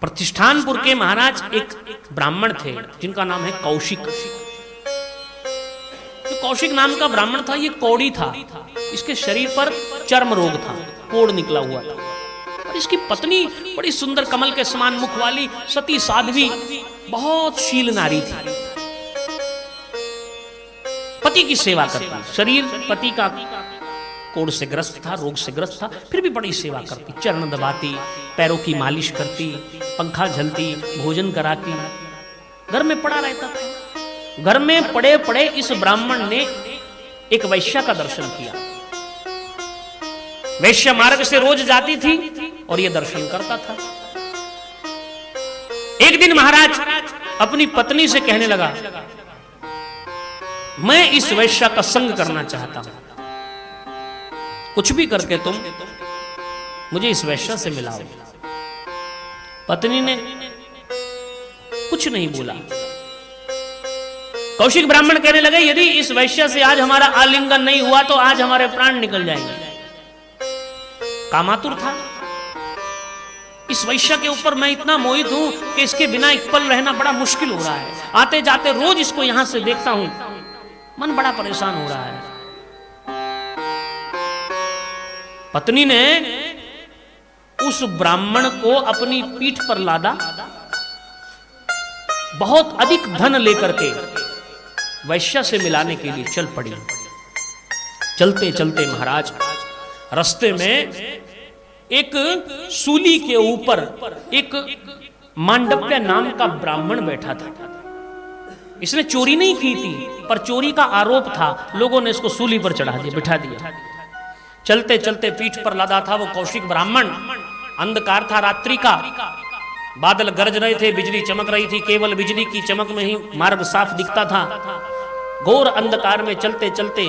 प्रतिष्ठानपुर के महाराज एक ब्राह्मण थे जिनका नाम है कौशिक। जो कौशिक नाम का ब्राह्मण था ये कौड़ी था, इसके शरीर पर चर्म रोग था, कोड़ निकला हुआ था। और इसकी पत्नी बड़ी सुंदर कमल के समान मुख वाली सती साध्वी बहुत शील नारी थी। पति की सेवा करती, शरीर पति का कोड़ से ग्रस्त था, रोग से ग्रस्त था, फिर भी बड़ी सेवा करती, चरण दबाती, पैरों की मालिश करती, पंखा झलती, भोजन कराती, घर में पड़ा रहता था। घर में पड़े पड़े इस ब्राह्मण ने एक वैश्या का दर्शन किया। वैश्या मार्ग से रोज जाती थी और ये दर्शन करता था। एक दिन महाराज अपनी पत्नी से कहने लगा, मैं इस वैश्या का संग करना चाहता हूं, कुछ भी करके तुम मुझे इस वैश्या से मिलाओ। पत्नी ने कुछ नहीं बोला। कौशिक ब्राह्मण कहने लगे, यदि इस वैश्या से आज हमारा आलिंगन नहीं हुआ तो आज हमारे प्राण निकल जाएंगे। कामातुर था, इस वैश्या के ऊपर मैं इतना मोहित हूं कि इसके बिना एक पल रहना बड़ा मुश्किल हो रहा है। आते जाते रोज इसको यहां से देखता हूं, मन बड़ा परेशान हो रहा है। पत्नी ने उस ब्राह्मण को अपनी पीठ पर लादा, बहुत अधिक धन लेकर के वैश्या से मिलाने के लिए चल पड़ी। चलते चलते महाराज रास्ते में एक सूली के ऊपर एक मांडव्य नाम का ब्राह्मण बैठा था। इसने चोरी नहीं की थी, पर चोरी का आरोप था। लोगों ने इसको सूली पर चढ़ा दिया, बिठा दिया। चलते चलते पीठ पर लादा था वो कौशिक ब्राह्मण। अंधकार था रात्रि का, बादल गरज रहे थे, बिजली चमक रही थी, केवल बिजली की चमक में ही मार्ग साफ दिखता था। घोर अंधकार में चलते चलते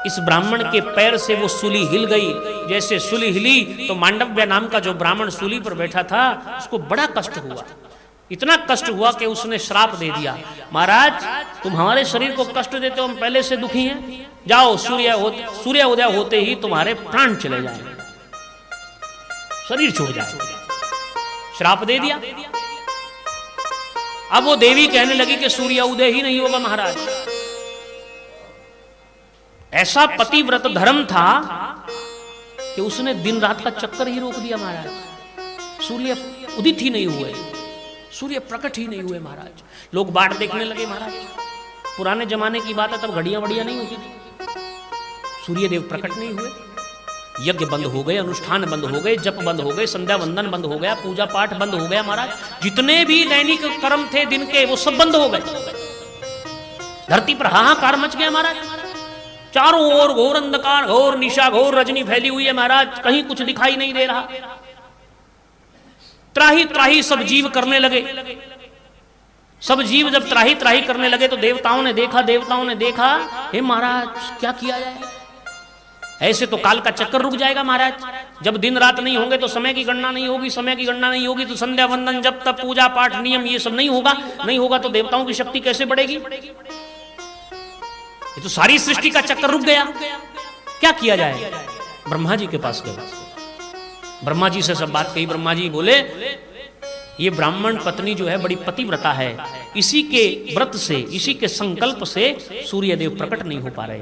इस ब्राह्मण के पैर से वो सूली हिल गई। जैसे सूली हिली तो मांडव्य नाम का जो ब्राह्मण सूली पर बैठा था उसको बड़ा कष्ट हुआ। इतना कष्ट हुआ कि उसने श्राप दे दिया, महाराज तुम हमारे शरीर को कष्ट देते हो, हम पहले से दुखी हैं, जाओ सूर्योदय होते ही तुम्हारे प्राण चले जाएंगे, शरीर छूट जाए। श्राप दे दिया। अब वो देवी कहने लगी कि सूर्योदय ही नहीं होगा महाराज। ऐसा पतिव्रत धर्म था कि उसने दिन रात का चक्कर ही रोक दिया महाराज। सूर्य उदित ही नहीं हुए, सूर्य प्रकट ही नहीं हुए महाराज। लोग बाट देखने लगे महाराज। पुराने जमाने की बात है, तब घड़ियां वड़ियां नहीं होती थी। सूर्यदेव प्रकट नहीं हुए, यज्ञ बंद हो गए, अनुष्ठान बंद हो गए, जप बंद हो गए, संध्या वंदन बंद हो गया, पूजा पाठ बंद हो गया महाराज। जितने भी दैनिक कर्म थे दिन के वो सब बंद हो गए। धरती पर हाहाकार मच गया महाराज। चारों ओर घोर अंधकार, घोर निशा, घोर रजनी फैली हुई है महाराज। कहीं कुछ दिखाई नहीं दे रहा। त्राही त्राही सब जीव करने लगे। सब जीव जब त्राही त्राही करने लगे तो देवताओं ने देखा, हे महाराज क्या किया जाए? ऐसे तो काल का चक्कर रुक जाएगा महाराज। जब दिन रात नहीं होंगे तो समय की गणना नहीं होगी, समय की गणना नहीं होगी तो संध्या वंदन जब तक पूजा पाठ नियम ये सब नहीं होगा तो देवताओं की शक्ति कैसे बढ़ेगी? ये तो सारी सृष्टि का चक्कर रुक गया। क्या किया जाए? ब्रह्मा जी के पास गए, ब्रह्मा जी से सब बात कही। ब्रह्मा जी बोले, ये ब्राह्मण पत्नी जो है बड़ी पतिव्रता है, इसी के व्रत से, इसी के संकल्प से सूर्यदेव प्रकट नहीं हो पा रहे।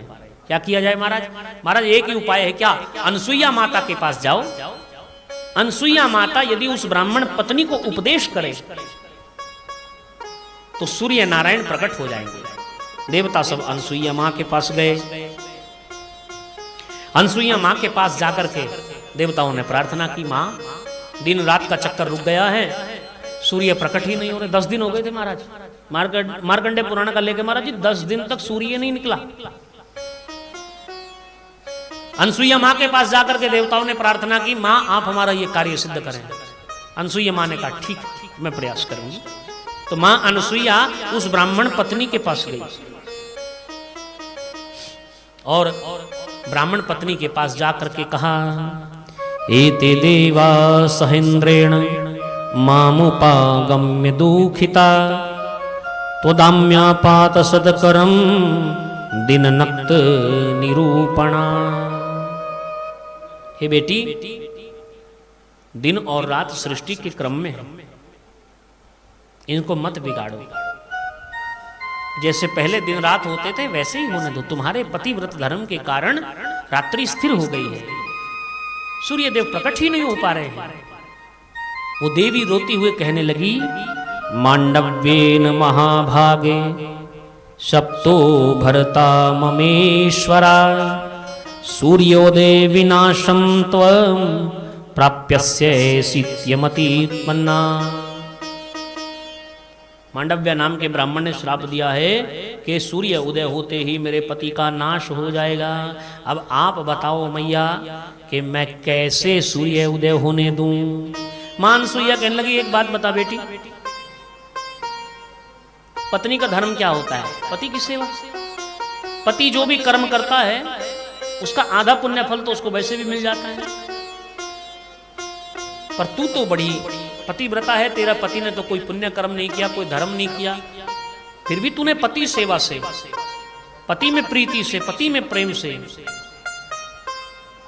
क्या किया जाए महाराज? महाराज एक ही उपाय है। क्या? अनसुईया माता के पास जाओ। अनसुईया माता यदि उस ब्राह्मण पत्नी को उपदेश करे तो सूर्य नारायण प्रकट हो जाएंगे। देवता सब अनसुईया मां के पास गए। अनसुईया मां के पास जाकर के देवताओं ने प्रार्थना की, मां दिन रात का चक्कर रुक गया है, सूर्य प्रकट ही नहीं हो रहे। 10 दिन हो गए थे महाराज। मार्कंडे पुराण का लेके महाराज जी 10 दिन तक सूर्य नहीं निकला। अनसुईया मां के पास जाकर के देवताओं ने प्रार्थना की, मां आप हमारा ये कार्य सिद्ध करें। अनसुईया मां ने कहा ठीक, मैं प्रयास करूंगी। तो मां अनसुईया उस ब्राह्मण पत्नी के पास गई और ब्राह्मण पत्नी के पास जाकर के कहा, एते देवा सहेन्द्रेण मामुपागम्य दुखिता त्वदाम्यापात सदकरम दिननक्त निरूपणा। हे बेटी, दिन और रात सृष्टि के क्रम में है, इनको मत बिगाड़ो। जैसे पहले दिन रात होते थे वैसे ही होने दो। तुम्हारे पतिव्रत धर्म के कारण रात्रि स्थिर हो गई है, सूर्यदेव प्रकट ही नहीं हो पा रहे हैं। वो देवी रोती हुए कहने लगी, मांडव्येन महाभागे सप्तो भरता ममेश्वरा सूर्योदय विनाशम त्वं प्राप्यस्य सित्यमतित्मन्ना। मांडव्य नाम के ब्राह्मण ने श्राप दिया है कि सूर्य उदय होते ही मेरे पति का नाश हो जाएगा। अब आप बताओ मैया कि मैं कैसे सूर्य उदय होने दूं। मां अनसुईया कहने लगी, एक बात बता बेटी, पत्नी का धर्म क्या होता है? पति की सेवा। पति जो भी कर्म करता है उसका आधा पुण्य फल तो उसको वैसे भी मिल जाता है। पर तू तो बड़ी पतिव्रता है, तेरा पति ने तो कोई पुण्य कर्म नहीं किया, कोई धर्म नहीं किया, फिर भी तूने पति सेवा से, पति में प्रीति से, पति में प्रेम से,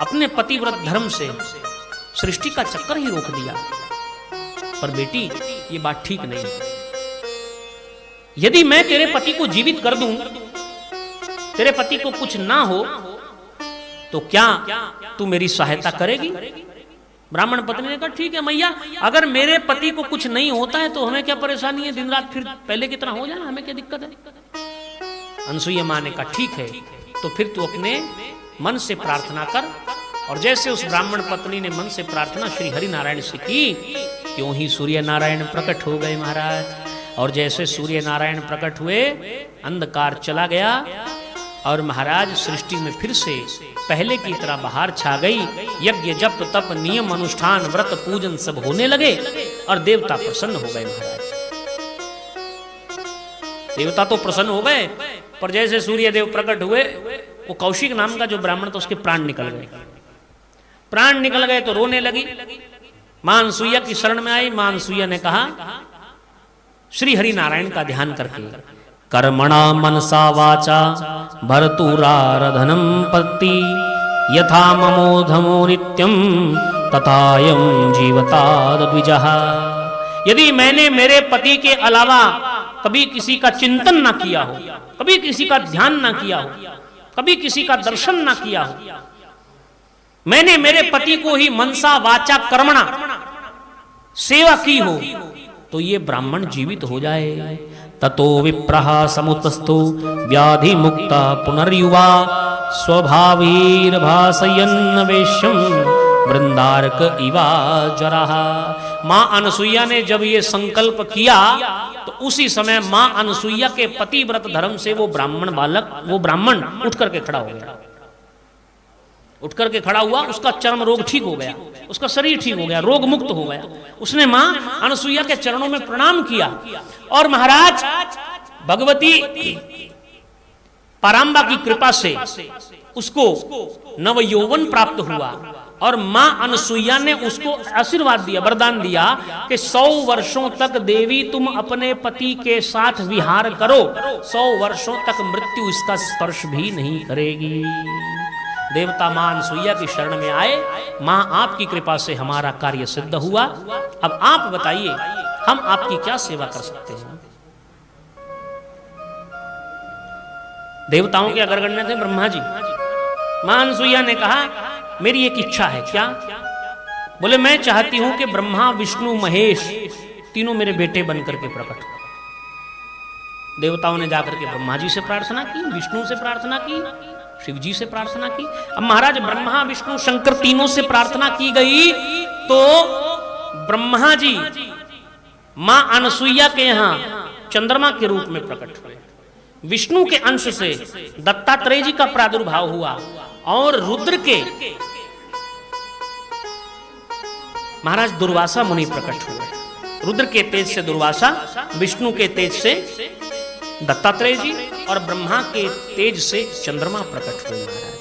अपने पतिव्रत धर्म से सृष्टि का चक्कर ही रोक दिया। पर बेटी ये बात ठीक नहीं। यदि मैं तेरे पति को जीवित कर दूं, तेरे पति को कुछ ना हो, तो क्या तू मेरी सहायता करेगी? ब्राह्मण पत्नी ने कहा, ठीक है मैया, अगर मेरे पति को कुछ नहीं होता है तो हमें क्या परेशानी है, दिन रात फिर पहले की तरह हो जाए, हमें क्या दिक्कत है। अनसुईया मां ने कहा, ठीक है, तो फिर तू अपने मन से प्रार्थना कर। और जैसे उस ब्राह्मण पत्नी ने मन से प्रार्थना श्री हरि नारायण से की, क्यों ही सूर्य नारायण प्रकट हो गए महाराज। और जैसे सूर्य नारायण प्रकट हुए, अंधकार चला गया और महाराज सृष्टि में फिर से पहले की तरह बहार छा गई। यज्ञ जप तप नियम अनुष्ठान व्रत पूजन सब होने लगे और देवता प्रसन्न हो गए महाराज। देवता तो प्रसन्न हो गए, पर जैसे सूर्य देव प्रकट हुए, वो कौशिक नाम का जो ब्राह्मण था उसके प्राण निकल गए। प्राण निकल गए तो रोने लगी। मां अनसुईया की शरण में आई। मां अनसुईया ने कहा, श्री हरि नारायण का ध्यान करके, कर्मणा मनसा वाचा भर्तुराराधनं पति यथा ममोधमो नित्यं तथायं जीवताद द्विजः। यदि मैंने मेरे पति के अलावा कभी किसी का चिंतन ना किया हो, कभी किसी का ध्यान ना किया हो, कभी किसी का दर्शन ना किया हो, मैंने मेरे पति को ही मनसा वाचा कर्मणा सेवा की हो, तो ये ब्राह्मण जीवित हो जाए। ततो विप्रः समुतस्थो व्याधि मुक्ता पुनर्युवा स्वभावीर्भासयन् वेश्यं वृंदारक इवा जरः। मां अनसुईया ने जब ये संकल्प किया तो उसी समय मां अनसुईया के पतिव्रत धर्म से वो ब्राह्मण उठ करके खड़ा हो गया। उठ करके खड़ा हुआ, उसका चर्म रोग ठीक हो गया, उसका शरीर ठीक हो गया, रोग मुक्त हो गया। उसने मां अनसुईया के चरणों में प्रणाम किया और महाराज भगवती पराम्बा की कृपा से उसको नव यौवन प्राप्त हुआ और मां अनसुईया ने उसको आशीर्वाद दिया, वरदान दिया कि 100 वर्षों तक देवी तुम अपने पति के साथ विहार करो, 100 वर्षों तक मृत्यु इसका स्पर्श भी नहीं करेगी। देवता मां अनसुईया की शरण में आए, मां आपकी कृपा से हमारा कार्य सिद्ध हुआ, अब आप बताइए हम आपकी क्या सेवा कर सकते हैं। देवताओं के अग्रगण्य थे ब्रह्मा जी। मां अनसुईया ने कहा, मेरी एक इच्छा है। क्या? बोले, मैं चाहती हूं कि ब्रह्मा विष्णु महेश तीनों मेरे बेटे बनकर के प्रकट हो। देवताओं ने जाकर के ब्रह्मा जी से प्रार्थना की, विष्णु से प्रार्थना की, शिव जी से प्रार्थना की। अब महाराज ब्रह्मा विष्णु शंकर तीनों से प्रार्थना की गई तो ब्रह्मा जी मां अनसुईया के यहां चंद्रमा के रूप में प्रकट हुए। विष्णु के अंश से दत्तात्रेय जी का प्रादुर्भाव हुआ और रुद्र के महाराज दुर्वासा मुनि प्रकट हुए। रुद्र के तेज से दुर्वासा, विष्णु के तेज से दत्तात्रेय जी और ब्रह्मा के तेज से चंद्रमा प्रकट हुए महाराज।